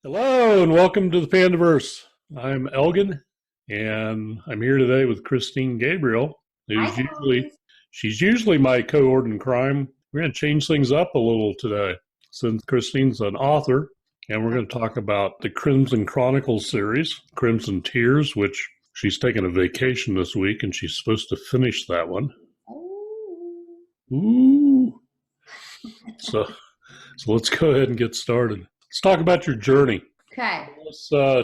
Hello and welcome to the Pandaverse. I'm Elgon and I'm here today with Christine Gabriel, Hi who's usually guys. she's usually my cohort in crime. We're going to change things up a little today since Christine's an author, and we're going to talk about the Crimson Chronicles series, Crimson Tears, which she's taking a vacation this week and she's supposed to finish that one. Oh. Ooh. So so let's go ahead and get started. Let's talk about your journey. Okay.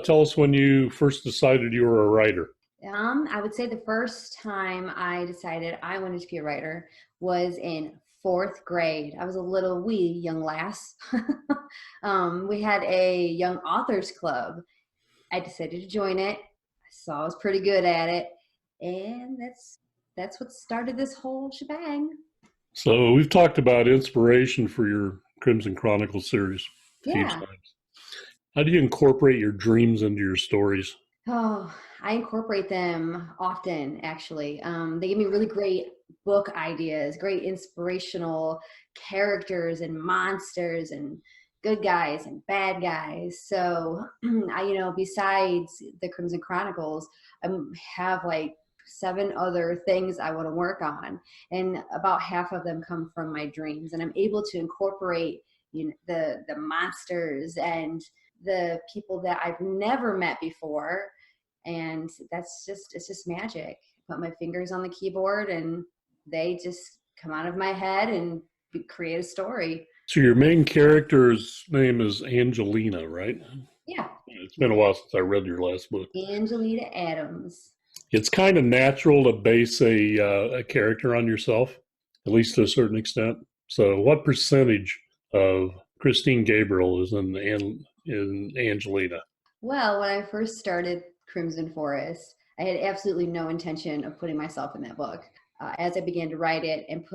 Tell us when you first decided you were a writer. I would say the first time I decided I wanted to be a writer was in fourth grade. I was a little wee young lass. We had a young authors club. I decided to join it. I saw I was pretty good at it, and that's what started this whole shebang. So we've talked about inspiration for your Crimson Chronicles series a few Yeah. times. How do you incorporate your dreams into your stories? Oh, I incorporate them often, actually. They give me really great book ideas, great inspirational characters and monsters and good guys and bad guys. So, besides the Crimson Chronicles, I have like seven other things I want to work on, and about half of them come from my dreams. And I'm able to incorporate, the monsters and the people that I've never met before, and it's just magic. I put my fingers on the keyboard and they just come out of my head and create a story. So your main character's name is Angelina, right? Yeah. It's been a while since I read your last book. Angelina Adams. It's kind of natural to base a character on yourself, at least to a certain extent. So, what percentage of Christine Gabriel is in Angelina? Well, when I first started Crimson Forest, I had absolutely no intention of putting myself in that book. As I began to write it and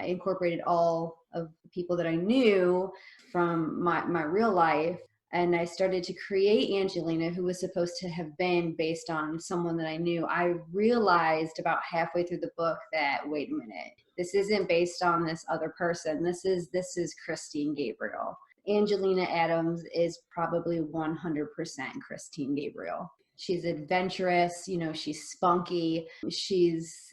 incorporated all of the people that I knew from my real life, and I started to create Angelina, who was supposed to have been based on someone that I knew. I realized about halfway through the book that, wait a minute, this isn't based on this other person. This is Christine Gabriel. Angelina Adams is probably 100% Christine Gabriel. She's adventurous, she's spunky, she's,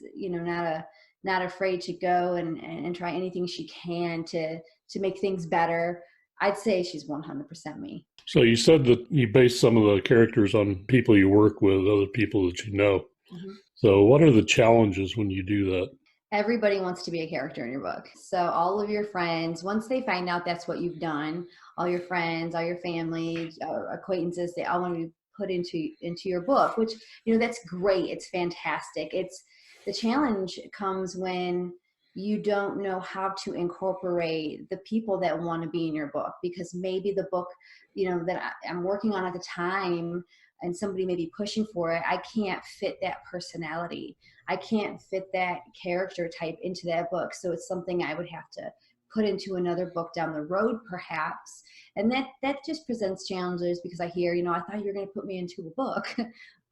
not afraid to go and try anything she can to make things better. I'd say she's 100% me. So you said that you base some of the characters on people you work with, other people that you know. Mhm. So what are the challenges when you do that? Everybody wants to be a character in your book. So all of your friends, once they find out that's what you've done, all your friends, all your family, acquaintances, they all want to be put into your book, which, that's great. It's fantastic. It's the challenge comes when you don't know how to incorporate the people that want to be in your book, because maybe the book, that I'm working on at the time and somebody may be pushing for it, I can't fit that personality. I can't fit that character type into that book. So it's something I would have to put into another book down the road, perhaps. And that just presents challenges, because I hear, I thought you were going to put me into a book.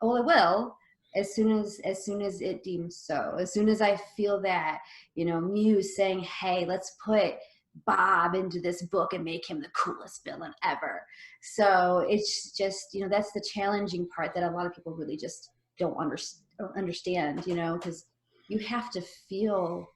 Well, I will, as soon as it deems so. As soon as I feel that, muse saying, hey, let's put Bob into this book and make him the coolest villain ever. So it's just, that's the challenging part that a lot of people really just don't understand, because you have to feel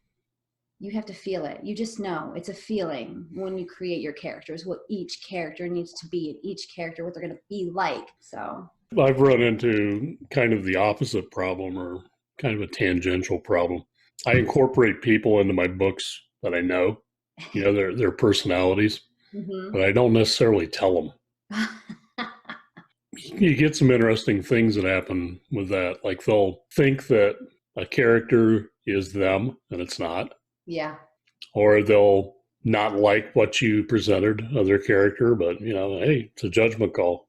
it. You just know it's a feeling when you create your characters, what each character needs to be, and each character what they're going to be like. So I've run into kind of the opposite problem, or kind of a tangential problem. I incorporate people into my books that I know, their personalities, mhm. but I don't necessarily tell them. You get some interesting things that happen with that. Like they'll think that a character is them and it's not, Yeah. or they'll not like what you presented of their character, but hey, it's a judgment call.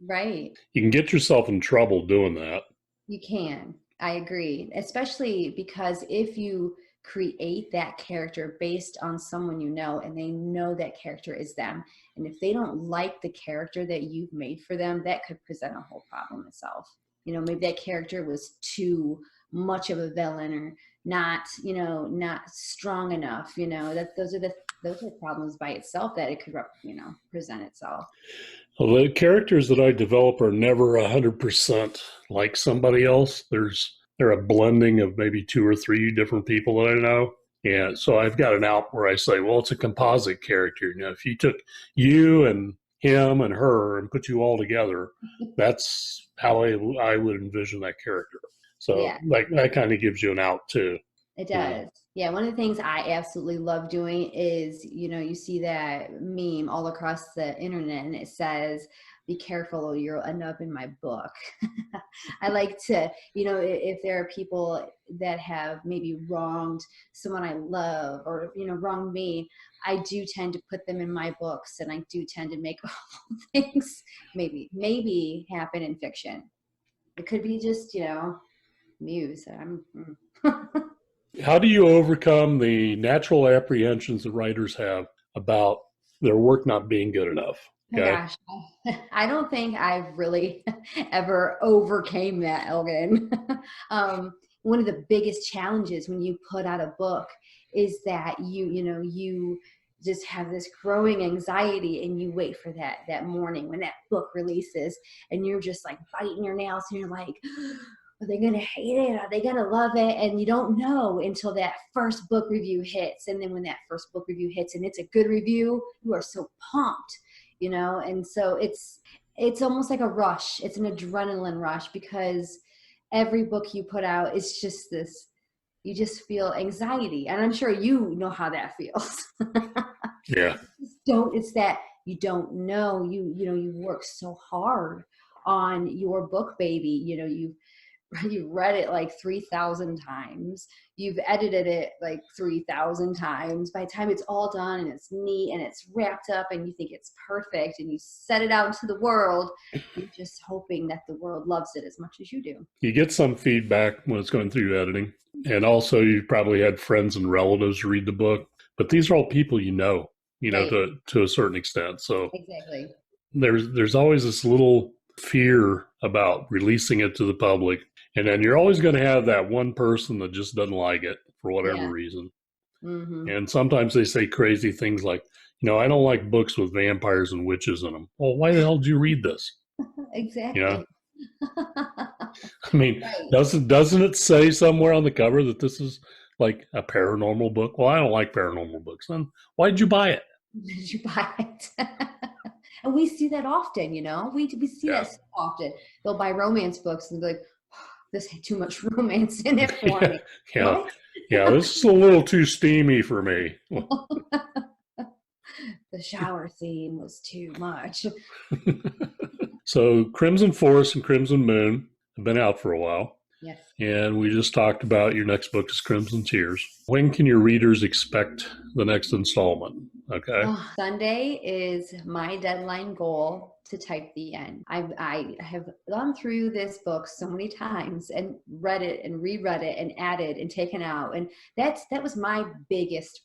Right. You can get yourself in trouble doing that. You can. I agree. Especially because if you create that character based on someone you know and they know that character is them, and if they don't like the character that you've made for them, that could present a whole problem itself. Maybe that character was too much of a villain, or not, not strong enough, that those are problems by itself that it could, present itself. Well, the characters that I develop are never 100% like somebody else. They're a blending of maybe two or three different people that I know. And so I've got an out where I say, well, it's a composite character. You know, if you took you and him and her and put you all together, that's how I would envision that character. So Yeah. like that kind of gives you an out too. It You know, does. Yeah, one of the things I absolutely love doing is, you see that meme all across the internet and it says, be careful or you'll end up in my book. I like to, if there are people that have maybe wronged someone I love or, wronged me, I do tend to put them in my books and I do tend to make all things maybe happen in fiction. It could be just, muse. how do you overcome the natural apprehensions that writers have about their work not being good enough? Oh my Okay. gosh, I don't think I've really ever overcame that, Elgin. One of the biggest challenges when you put out a book is that you just have this growing anxiety and you wait for that morning when that book releases and you're just like biting your nails and you're like, are they going to hate it? Are they going to love it? And you don't know until that first book review hits. And then when that first book review hits and it's a good review, you are so pumped. And so it's almost like a rush. It's an adrenaline rush because every book you put out is just this, you just feel anxiety. And I'm sure you know how that feels. Yeah. It's that you don't know, you work so hard on your book, baby. You've read it like 3,000 times. You've edited it like 3,000 times. By the time it's all done and it's neat and it's wrapped up and you think it's perfect and you set it out into the world, you're just hoping that the world loves it as much as you do. You get some feedback when it's going through editing. And also you probably had friends and relatives read the book, but these are all people Right. to a certain extent. So Exactly. there's always this little fear about releasing it to the public. And then you're always going to have that one person that just doesn't like it for whatever Yeah. reason. Mm-hmm. And sometimes they say crazy things like, I don't like books with vampires and witches in them. Well, why the hell did you read this? You know, Exactly. I mean, Right. doesn't it say somewhere on the cover that this is like a paranormal book? Well, I don't like paranormal books. Then why did you buy it? Did you buy it? And we see that often, we see Yeah. that so often. They'll buy romance books and be like, oh, this had too much romance in it for Yeah. me. Yeah. What? Yeah. This is a little too steamy for me. The shower scene was too much. So Crimson Forest and Crimson Moon have been out for a while. Yes. And we just talked about your next book is Crimson Tears. When can your readers expect the next installment? Okay. Oh, Sunday is my deadline goal to type the end. I have gone through this book so many times and read it and reread it and added and taken out. And that was my biggest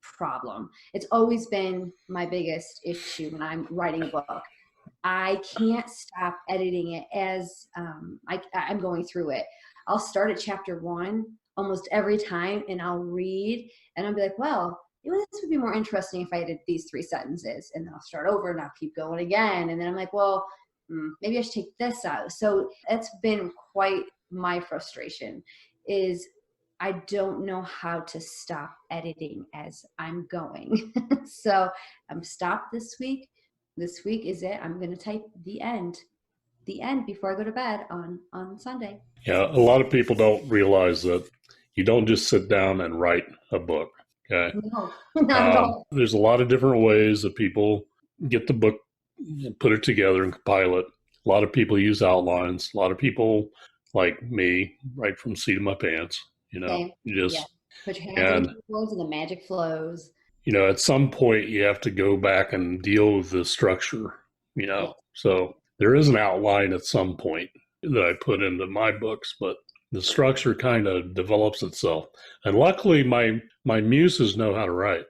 problem. It's always been my biggest issue when I'm writing a book. I can't stop editing it as I'm going through it. I'll start at chapter 1 almost every time and I'll read and I'll be like, well, this would be more interesting if I did these 3 sentences, and then I'll start over and I'll keep going again. And then I'm like, well, maybe I should take this out. So that's been quite my frustration is I don't know how to stop editing as I'm going. So I'm stopped this week. This week is it. I'm going to type the end before I go to bed on Sunday. Yeah. A lot of people don't realize that you don't just sit down and write a book. Okay. No, not at all. There's a lot of different ways that people get the book, put it together, and compile it. A lot of people use outlines. A lot of people, like me, write from the seat of my pants. Same. You Yeah. just Put your hands on and the words and the magic flows. at some point you have to go back and deal with the structure. Yeah. So there is an outline at some point that I put into my books, but the structure kind of develops itself. And luckily, my muses know how to write.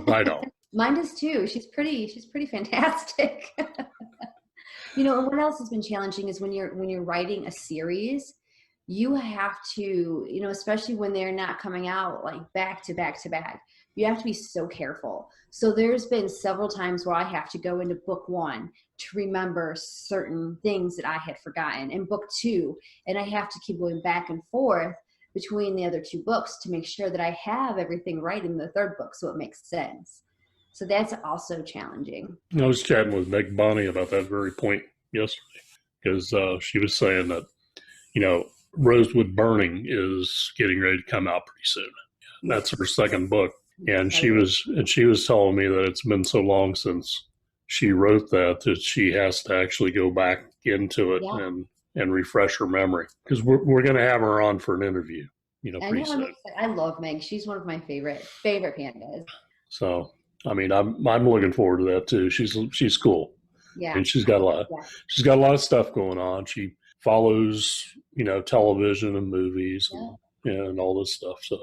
I don't. Mine does too. She's pretty fantastic. And what else has been challenging is when you're writing a series, you have to, especially when they're not coming out like back to back to back, you have to be so careful. So there's been several times where I have to go into book 1 to remember certain things that I had forgotten in book 2, and I have to keep going back and forth between the other 2 books to make sure that I have everything right in the 3rd book so it makes sense. So that's also challenging. I was chatting with Meg Bonnie about that very point yesterday, because she was saying that, Rosewood Burning is getting ready to come out pretty soon. That's her 2nd book. And she was telling me that it's been so long since she wrote that she has to actually go back into it and refresh her memory, because we're going to have her on for an interview, pretty soon. I love Meg. She's one of my favorite pandas. So, I mean, I'm looking forward to that too. She's cool. Yeah. And she's got a lot of stuff going on. She follows, television and movies and all this stuff. So,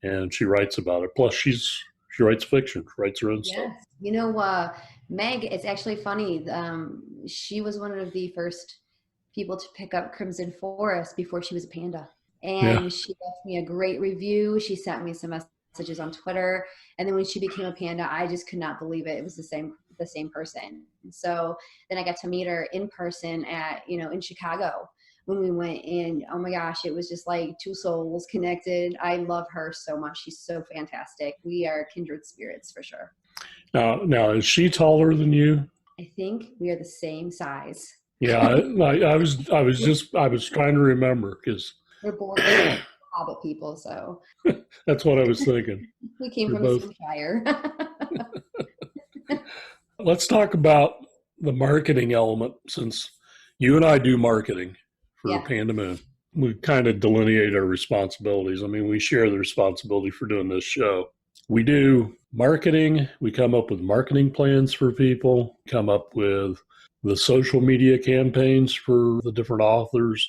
and she writes about it. Plus, she writes fiction. She writes her own stuff. Meg, it's actually funny. She was one of the first people to pick up Crimson Forest before she was a panda. And she left me a great review. She sent me some messages on Twitter. And then when she became a panda, I just could not believe it. It was the same person. So then I got to meet her in person in Chicago when we went in. Oh my gosh, it was just like 2 souls connected. I love her so much. She's so fantastic. We are kindred spirits for sure. Now, is she taller than you? I think we are the same size. Yeah, I was trying to remember, because we're born Hobbit people, so that's what I was thinking. We came from the same shire. Let's talk about the marketing element, since you and I do marketing for Pandamoon. We kind of delineate our responsibilities. I mean, we share the responsibility for doing this show. We do marketing. We come up with marketing plans for people, come up with the social media campaigns for the different authors.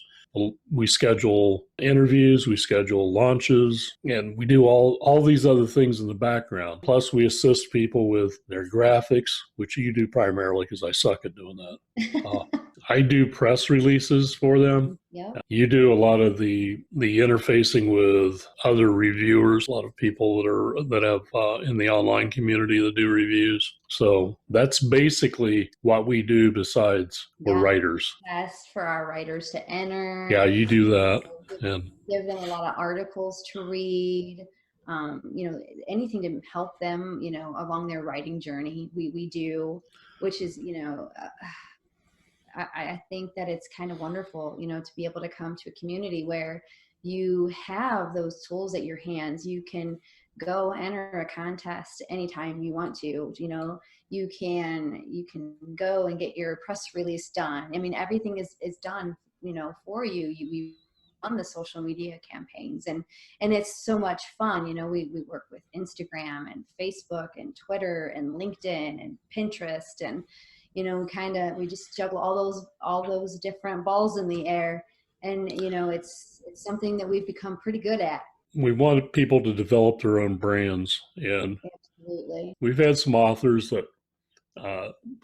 We schedule interviews, we schedule launches, and we do all these other things in the background. Plus, we assist people with their graphics, which you do primarily because I suck at doing that. I do press releases for them. Yep. You do a lot of the interfacing with other reviewers, a lot of people that have in the online community that do reviews. So that's basically what we do. Besides, we're writers. Best for our writers to enter. Yeah, you do that, and give them a lot of articles to read. Anything to help them, along their writing journey. We do, which is, I think that it's kind of wonderful, to be able to come to a community where you have those tools at your hands. You can go enter a contest anytime you want to. You can go and get your press release done. I mean, everything is done, for you. You on the social media campaigns, and it's so much fun. We work with Instagram and Facebook and Twitter and LinkedIn and Pinterest, and we just juggle all those different balls in the air, and it's something that we've become pretty good at. We want people to develop their own brands, and absolutely, we've had some authors that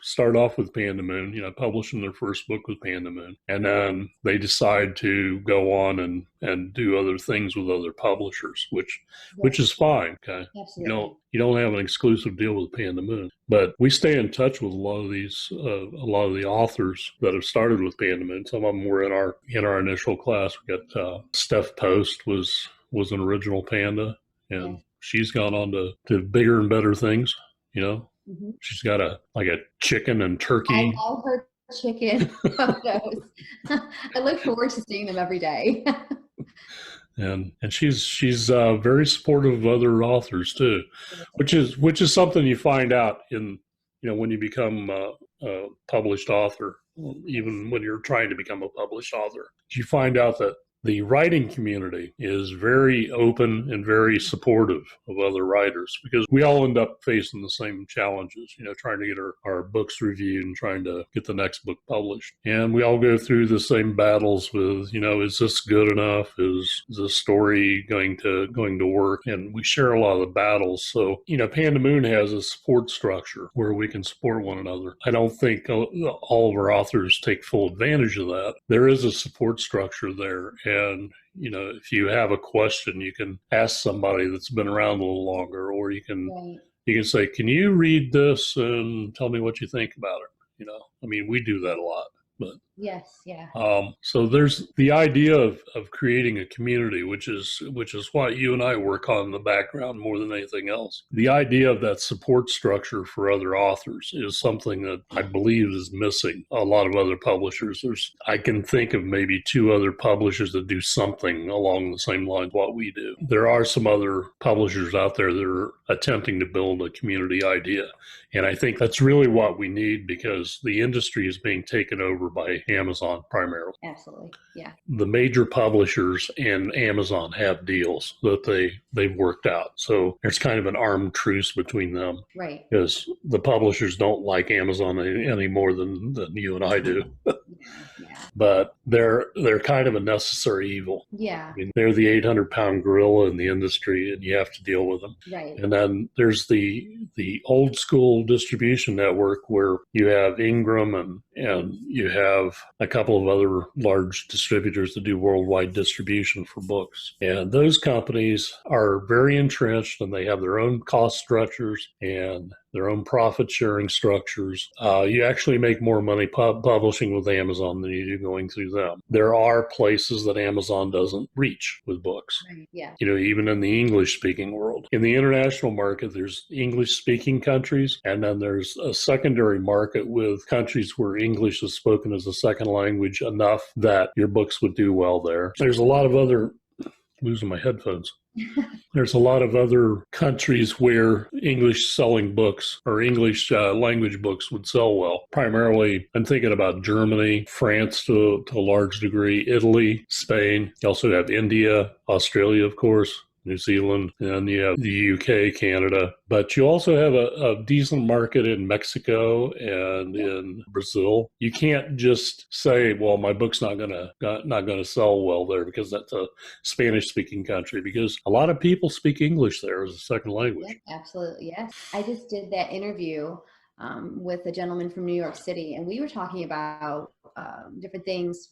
start off with Pandamoon, publishing their first book with Pandamoon, and then they decide to go on and do other things with other publishers, which is fine. Okay, absolutely. You don't have an exclusive deal with Pandamoon, but we stay in touch with a lot of the authors that have started with Pandamoon. Some of them were in our initial class. We got Steph Post was an original Panda, and she's gone on to bigger and better things. Mm-hmm. She's got a chicken and turkey. I love her chicken photos. I look forward to seeing them every day. and she's very supportive of other authors too, which is something you find out in when you become a published author. Even when you're trying to become a published author, you find out that the writing community is very open and very supportive of other writers, because we all end up facing the same challenges, trying to get our books reviewed and trying to get the next book published. And we all go through the same battles with, is this good enough? Is the story going to work? And we share a lot of the battles. So, Pandamoon has a support structure where we can support one another. I don't think all of our authors take full advantage of that. There is a support structure there. And, if you have a question, you can ask somebody that's been around a little longer, or you can say, can you read this and tell me what you think about it? We do that a lot. But yes, yeah. So there's the idea of creating a community, which is what you and I work on in the background more than anything else. The idea of that support structure for other authors is something that I believe is missing a lot of other publishers. I can think of maybe 2 other publishers that do something along the same lines what we do. There are some other publishers out there that are attempting to build a community idea. And I think that's really what we need, because the industry is being taken over by Amazon primarily. Absolutely, yeah. The major publishers and Amazon have deals that they've worked out. So there's kind of an armed truce between them. Right. Because the publishers don't like Amazon any more than you and I do. Yeah. But they're kind of a necessary evil. Yeah. They're the 800-pound gorilla in the industry, and you have to deal with them. Right. And then there's the old school distribution network, where you have Ingram and you have a couple of other large distributors that do worldwide distribution for books. And those companies are very entrenched, and they have their own cost structures and their own profit sharing structures. You actually make more money publishing with Amazon than you do going through them. There are places that Amazon doesn't reach with books. Right. Yeah. Even in the English speaking world. In the international market, there's English speaking countries, and then there's a secondary market with countries where English is spoken as a second language enough that your books would do well there. There's a lot of other, losing my headphones. There's a lot of other countries where English selling books or English language books would sell well. Primarily, I'm thinking about Germany, France to a large degree, Italy, Spain. You also have India, Australia, of course, New Zealand, and you have the UK, Canada. But you also have a decent market in Mexico and in Brazil. You can't just say, well, my book's not gonna sell well there because that's a Spanish-speaking country, because a lot of people speak English there as a second language. Yeah, absolutely, yes. I just did that interview with a gentleman from New York City, and we were talking about different things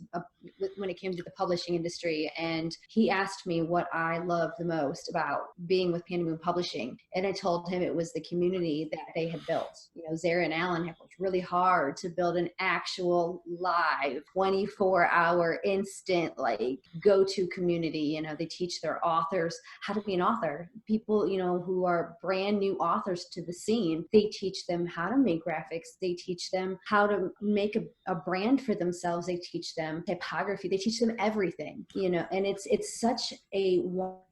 when it came to the publishing industry. And he asked me what I loved the most about being with Pandamoon Publishing. And I told him it was the community that they had built. Zara and Alan have worked really hard to build an actual live 24-hour instant go-to community. They teach their authors how to be an author. People, who are brand new authors to the scene, they teach them how to make graphics. They teach them how to make a brand for themselves. They teach them typography. They teach them everything, and it's such a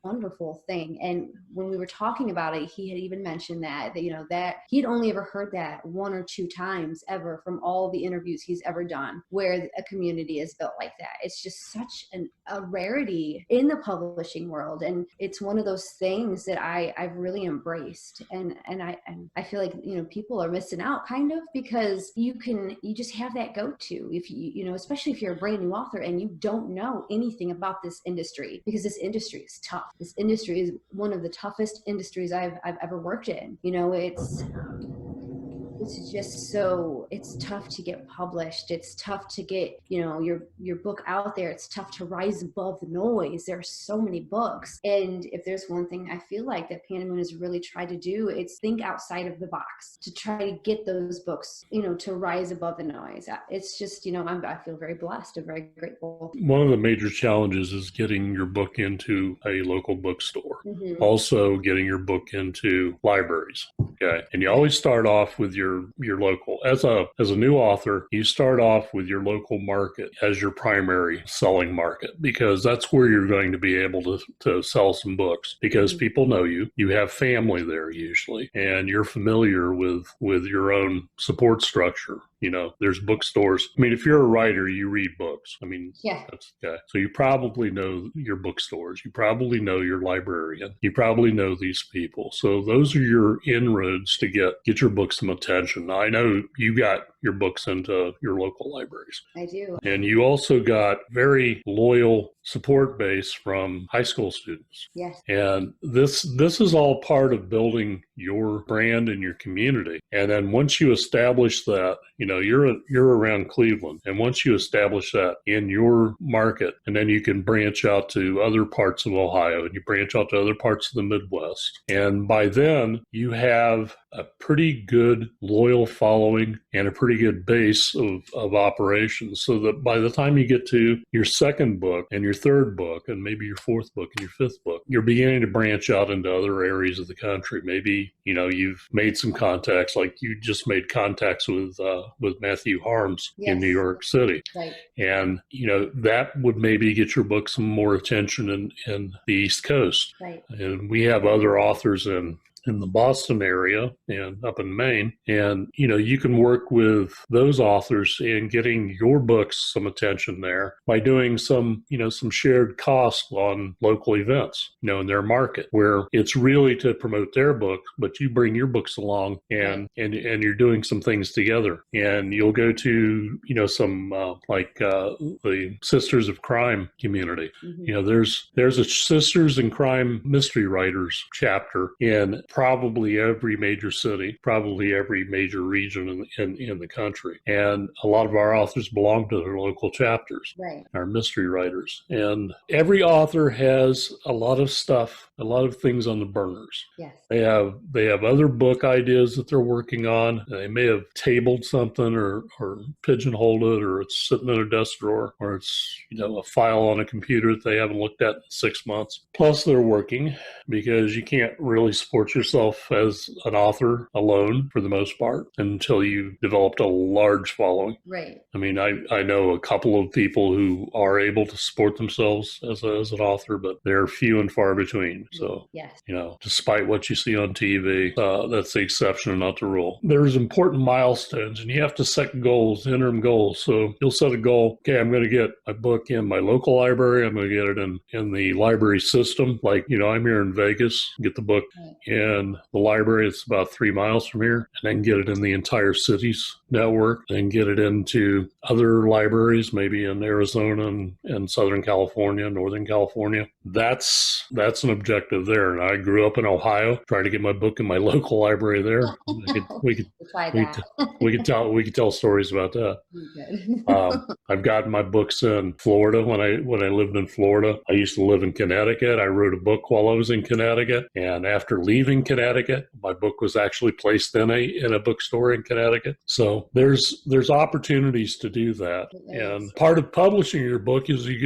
wonderful thing. And when we were talking about it, he had even mentioned that that he had only ever heard that 1 or 2 times ever from all the interviews he's ever done where a community is built like that. It's just such a rarity in the publishing world. And it's one of those things that I've really embraced. And I feel like, people are missing out kind of, because you just have that go-to if especially if you're a brand new author and you don't know anything about this industry, because this industry is tough. This industry is one of the toughest industries I've ever worked in. It's just it's tough to get published. It's tough to get, your book out there. It's tough to rise above the noise. There are so many books. And if there's one thing I feel like that Pandamoon has really tried to do, it's think outside of the box to try to get those books, to rise above the noise. It's just, I feel very blessed and very grateful. One of the major challenges is getting your book into a local bookstore. Mm-hmm. Also getting your book into libraries. Okay. And you always start off with your local. As a new author, you start off with your local market as your primary selling market, because that's where you're going to be able to sell some books, because Mm-hmm. people know you have family there usually, and you're familiar with your own support structure. There's bookstores. If you're a writer, you read books. Yeah. That's okay. So you probably know your bookstores. You probably know your librarian. You probably know these people. So those are your inroads to get your book some attention. I know you got your books into your local libraries. I do. And you also got very loyal support base from high school students. Yes. And this is all part of building your brand and your community. And then once you establish that, you're around Cleveland, and once you establish that in your market, and then you can branch out to other parts of Ohio, and you branch out to other parts of the Midwest. And by then you have a pretty good loyal following and a pretty good base of operations, so that by the time you get to your second book and your third book and maybe your fourth book and your fifth book, you're beginning to branch out into other areas of the country. Maybe, you've made some contacts, like you just made contacts with Matthew Harms in New York City. Right. And, that would maybe get your book some more attention in the East Coast. Right. And we have other authors in the Boston area and up in Maine. And, you can work with those authors in getting your books some attention there by doing some shared costs on local events, in their market, where it's really to promote their book, but you bring your books along and you're doing some things together. And you'll go to, some the Sisters of Crime community. Mm-hmm. There's a Sisters in Crime mystery writers chapter in probably every major city, probably every major region in the country. And a lot of our authors belong to their local chapters, our mystery writers. And every author has a lot of stuff, a lot of things on the burners. Yes. They have other book ideas that they're working on. They may have tabled something or pigeonholed it, or it's sitting in a desk drawer, or it's, a file on a computer that they haven't looked at in 6 months. Plus they're working, because you can't really support yourself as an author alone for the most part until you've developed a large following. Right. I mean, I know a couple of people who are able to support themselves as an author, but they're few and far between. So, yes. Despite what you see on TV, that's the exception and not the rule. There's important milestones, and you have to set goals, interim goals. So you'll set a goal. Okay, I'm going to get my book in my local library. I'm going to get it in the library system. Like, I'm here in Vegas, get the book in the library. It's about 3 miles from here, and then get it in the entire city's network, and get it into other libraries, maybe in Arizona and Southern California, Northern California. That's an objective there. And I grew up in Ohio, trying to get my book in my local library there. We could tell stories about that. I've gotten my books in Florida. When I lived in Florida, I used to live in Connecticut. I wrote a book while I was in Connecticut, and after leaving Connecticut, my book was actually placed in a bookstore in Connecticut. So there's opportunities to do that. And part of publishing your book is you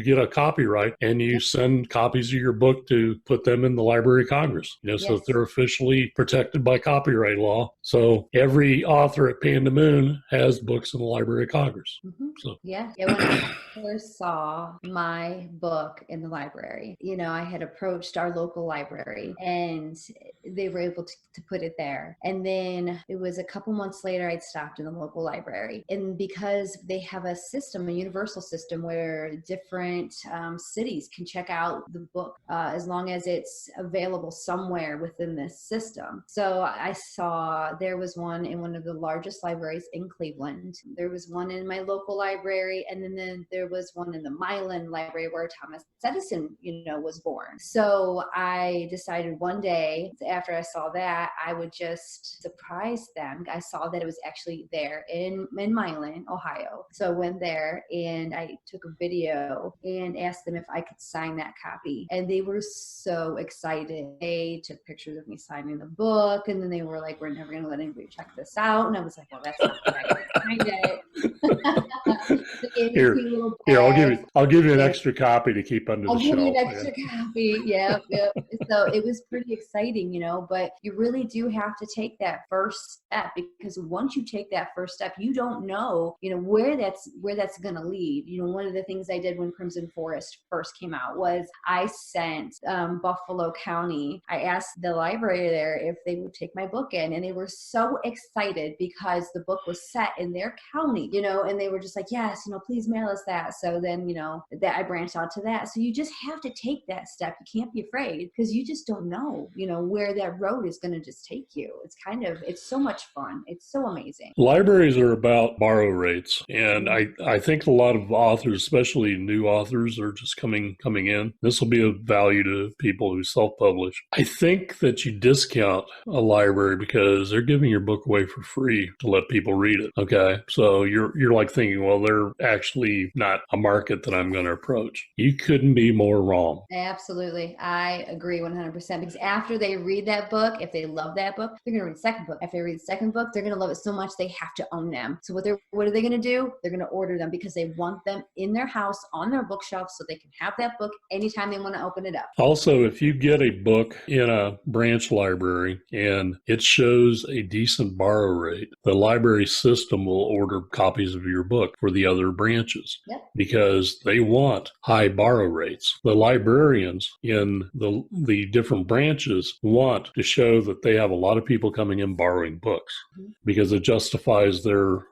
get a copyright, and you send copies of your book to put them in the Library of Congress, so that they're officially protected by copyright law. So every author at Pandamoon has books in the Library of Congress. Mm-hmm. So when I first saw my book in the library, I had approached our local library, and they were able to put it there. And then it was a couple months later, I'd stopped in the local library. And because they have a universal system where different cities can check out the book as long as it's available somewhere within this system. So I saw there was one in one of the largest libraries in Cleveland. There was one in my local library, and then there was one in the Milan library where Thomas Edison, was born. So I decided one day after I saw that, I would just surprise them. I saw that it was actually there in Milan, Ohio. So I went there and I took a video and asked them if I could sign that copy. And they were so excited. They took pictures of me signing the book, and then they were like, "We're never going to let anybody check this out." And I was like, "Well, that's not right. I signed it." Here, I'll give you an extra copy to keep under the shelf. I'll give you an extra copy. Yeah. So it was pretty exciting, but you really do have to take that first step, because once you take that first step, you don't know, where that's going to lead. One of the things I did when Crimson Forest first came out was I sent Buffalo County. I asked the library there if they would take my book in, and they were so excited because the book was set in their county, and they were just like, "Yes, please mail us that. So then, that I branched out to that. So you just have to take that step. You can't be afraid, because you just don't know, where that road is going to just take you. It's so much fun. It's so amazing. Libraries are about borrow rates. And I think a lot of authors, especially new authors, are just coming in. This will be of value to people who self-publish. I think that you discount a library because they're giving your book away for free to let people read it. Okay. So you're like thinking, well, they're actually not a market that I'm going to approach. You couldn't be more wrong. Absolutely. I agree 100%, because after they read that book, if they love that book, they're going to read the second book. If they read the second book, they're going to love it so much they have to own them. So what are they going to do? They're going to order them because they want them in their house on their bookshelf so they can have that book anytime they want to open it up. Also, if you get a book in a branch library and it shows a decent borrow rate, the library system will order copies of your book for the other branches. Yep. Because they want high borrow rates. The librarians in the different branches want to show that they have a lot of people coming in borrowing books, because it justifies their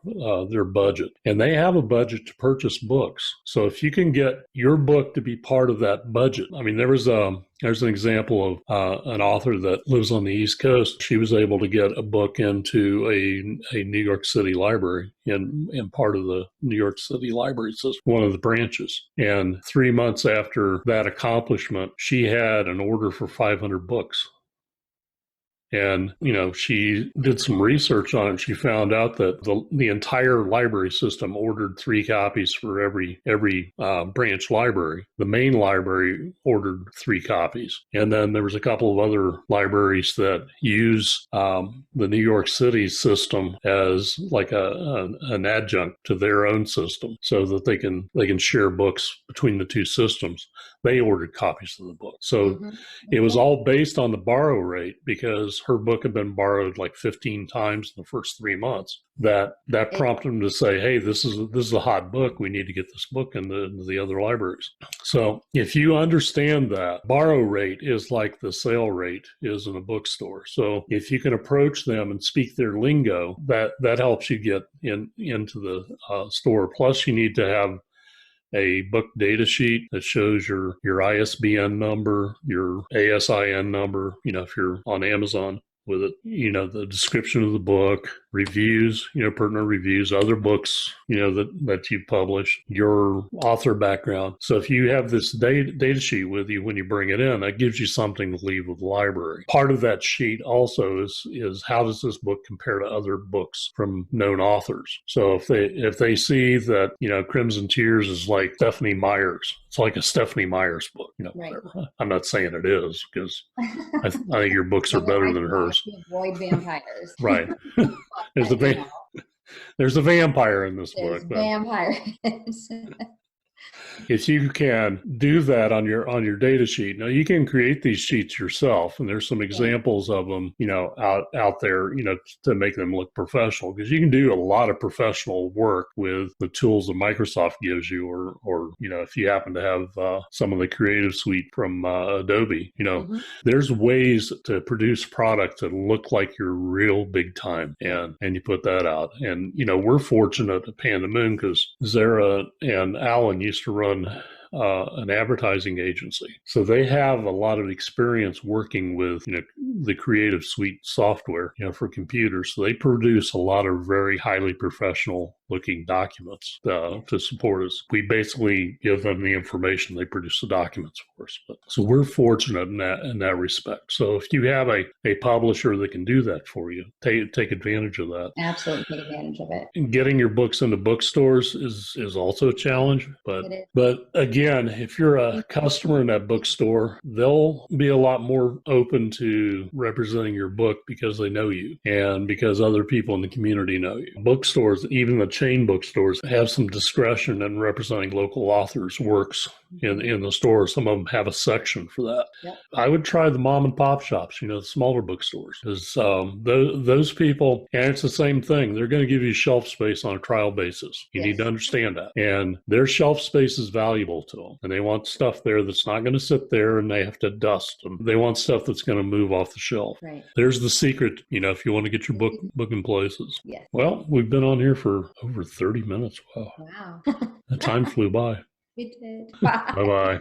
budget. And they have a budget to purchase books. So if you can get your book to be part of that budget, I mean, there's an example of an author that lives on the East Coast. She was able to get a book into a New York City library in part of the New York City library system, one of the branches. And 3 months after that accomplishment, she had an order for 500 books. And, she did some research on it. She found out that the entire library system ordered 3 copies for every branch library. The main library ordered 3 copies. And then there was a couple of other libraries that use the New York City system as like an adjunct to their own system, so that they can share books between the 2 systems. They ordered copies of the book. So it was all based on the borrow rate, because her book had been borrowed like 15 times in the first 3 months. That prompted them to say, hey, this is a hot book. We need to get this book into the other libraries. So if you understand that, borrow rate is like the sale rate is in a bookstore. So if you can approach them and speak their lingo, that helps you get into the store. Plus, you need to have a book data sheet that shows your ISBN number, your ASIN number, if you're on Amazon with it, the description of the book, reviews, pertinent reviews, other books, that you've published, your author background. So if you have this data sheet with you when you bring it in, that gives you something to leave with the library. Part of that sheet also is how does this book compare to other books from known authors? So if they see that, Crimson Tears is like Stephanie Meyer's, it's like a Stephanie Meyer's book, Right. I'm not saying it is, because I think your books are better than hers. Avoid vampires. Right. There's a vampire in this book. Vampires. If you can do that on your data sheet, now you can create these sheets yourself, and there's some examples of them, out there, to make them look professional, because you can do a lot of professional work with the tools that Microsoft gives you, or if you happen to have some of the Creative Suite from Adobe, there's ways to produce products that look like you're real big time, and you put that out. And we're fortunate at Pandamoon because Zara and Alan used to run an advertising agency. So they have a lot of experience working with, the Creative Suite software, for computers. So they produce a lot of very highly professional looking documents to support us. We basically give them the information. They produce the documents for us. So we're fortunate in that respect. So if you have a publisher that can do that for you, take advantage of that. Absolutely take advantage of it. And getting your books into bookstores is also a challenge. But again, if you're a customer in that bookstore, they'll be a lot more open to representing your book because they know you and because other people in the community know you. Bookstores, even the chain bookstores, have some discretion in representing local authors' works in the store. Some of them have a section for that. Yep. I would try the mom and pop shops, the smaller bookstores, because those people, and it's the same thing, they're going to give you shelf space on a trial basis. You need to understand that. And their shelf space is valuable to them. And they want stuff there that's not going to sit there and they have to dust them. They want stuff that's going to move off the shelf. Right. There's the secret, if you want to get your book in places. Yes. Well, we've been on here for over 30 minutes. Wow. The time flew by. It did. Bye bye.